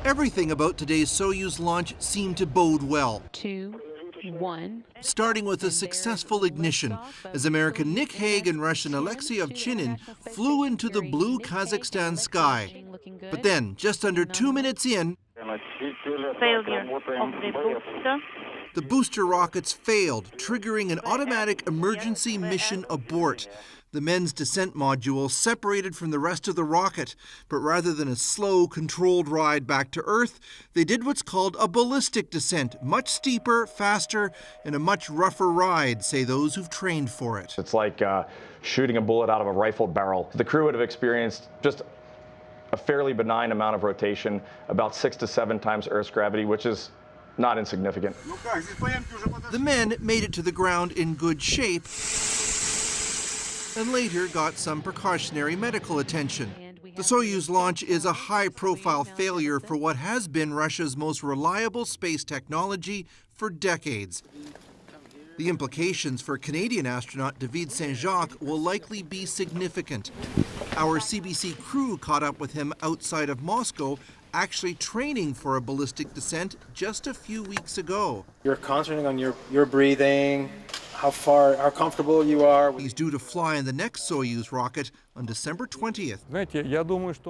Everything about today's Soyuz launch seemed to bode well. 2, 1. Starting with a successful ignition, as American Nick Hague and Russian Alexei Ovchinin flew into the blue Kazakhstan sky. But then, just under 2 minutes in, the booster rockets failed, triggering an automatic emergency mission abort. The men's descent module separated from the rest of the rocket, but rather than a slow, controlled ride back to Earth, they did what's called a ballistic descent, much steeper, faster, and a much rougher ride, say those who've trained for it. It's like shooting a bullet out of a rifle barrel. The crew would have experienced just a fairly benign amount of rotation, about 6 to 7 times Earth's gravity, which is not insignificant. The men made it to the ground in good shape and later got some precautionary medical attention. The Soyuz launch is a high-profile failure for what has been Russia's most reliable space technology for decades. The implications for Canadian astronaut David Saint-Jacques will likely be significant. Our CBC crew caught up with him outside of Moscow, actually training for a ballistic descent just a few weeks ago. You're concentrating on your breathing, how comfortable you are. He's due to fly in the next Soyuz rocket on December 20th.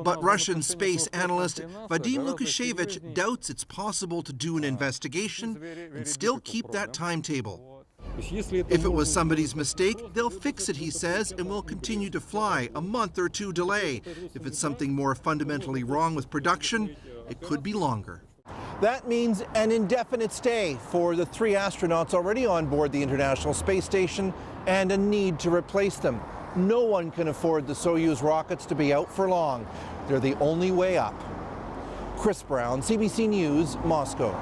But Russian space analyst Vadim Lukashevich doubts it's possible to do an investigation and still keep that timetable. If it was somebody's mistake, they'll fix it, he says, and will continue to fly, a month or two delay. If it's something more fundamentally wrong with production, it could be longer. That means an indefinite stay for the 3 astronauts already on board the International Space Station and a need to replace them. No one can afford the Soyuz rockets to be out for long. They're the only way up. Chris Brown, CBC News, Moscow.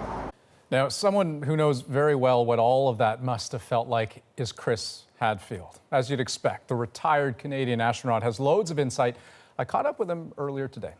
Now, someone who knows very well what all of that must have felt like is Chris Hadfield. As you'd expect, the retired Canadian astronaut has loads of insight. I caught up with him earlier today.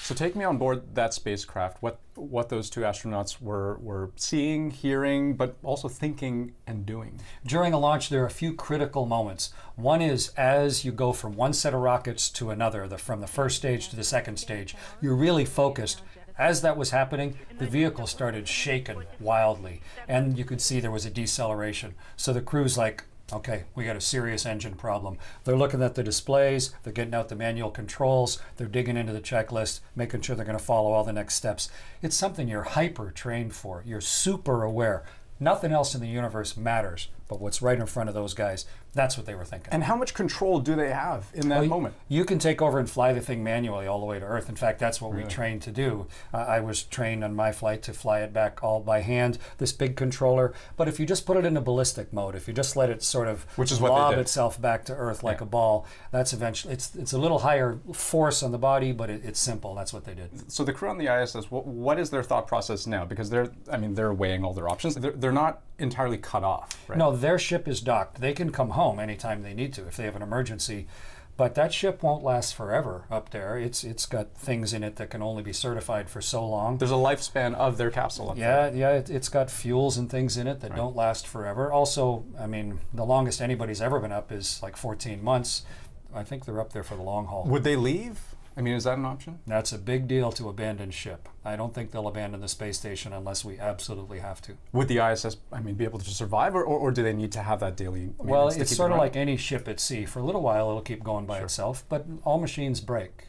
So take me on board that spacecraft, what those 2 astronauts were seeing, hearing, but also thinking and doing. During a launch, there are a few critical moments. One is as you go from one set of rockets to another, from the first stage to the second stage, you're really focused. As that was happening, the vehicle started shaking wildly, and you could see there was a deceleration. So the crew's like, okay, we got a serious engine problem. They're looking at the displays, they're getting out the manual controls, they're digging into the checklist, making sure they're going to follow all the next steps. It's something you're hyper trained for. You're super aware. Nothing else in the universe matters, but what's right in front of those guys, that's what they were thinking. And how much control do they have in that moment? You can take over and fly the thing manually all the way to Earth. In fact, that's what we trained to do. I was trained on my flight to fly it back all by hand, this big controller. But if you just put it into ballistic mode, if you just let it sort of lob itself back to Earth like a ball, that's eventually, it's a little higher force on the body, but it's simple. That's what they did. So the crew on the ISS, what is their thought process now? Because they're weighing all their options. They're not entirely cut off, right? No, their ship is docked. They can come home anytime they need to if they have an emergency. But that ship won't last forever up there. It's got things in it that can only be certified for so long. There's a lifespan of their capsule up there. Yeah, it's got fuels and things in it that don't last forever. Also, I mean, the longest anybody's ever been up is like 14 months. I think they're up there for the long haul. Would they leave? I mean, is that an option? That's a big deal to abandon ship. I don't think they'll abandon the space station unless we absolutely have to. Would the ISS, be able to survive, or do they need to have that daily maintenance? Well, it's sort of like any ship at sea. For a little while, it'll keep going by itself, but all machines break.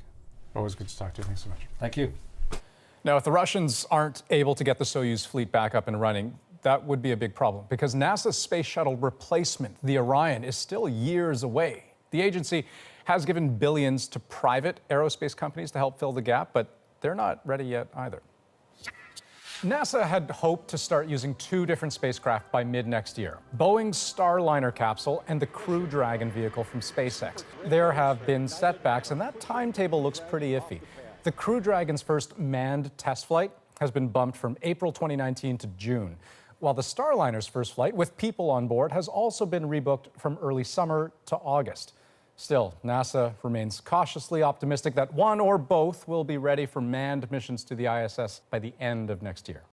Always good to talk to you. Thanks so much. Thank you. Now, if the Russians aren't able to get the Soyuz fleet back up and running, that would be a big problem because NASA's space shuttle replacement, the Orion, is still years away. The agency has given billions to private aerospace companies to help fill the gap, but they're not ready yet either. NASA had hoped to start using 2 different spacecraft by mid-next year, Boeing's Starliner capsule and the Crew Dragon vehicle from SpaceX. There have been setbacks, and that timetable looks pretty iffy. The Crew Dragon's first manned test flight has been bumped from April 2019 to June, while the Starliner's first flight, with people on board, has also been rebooked from early summer to August. Still, NASA remains cautiously optimistic that one or both will be ready for manned missions to the ISS by the end of next year.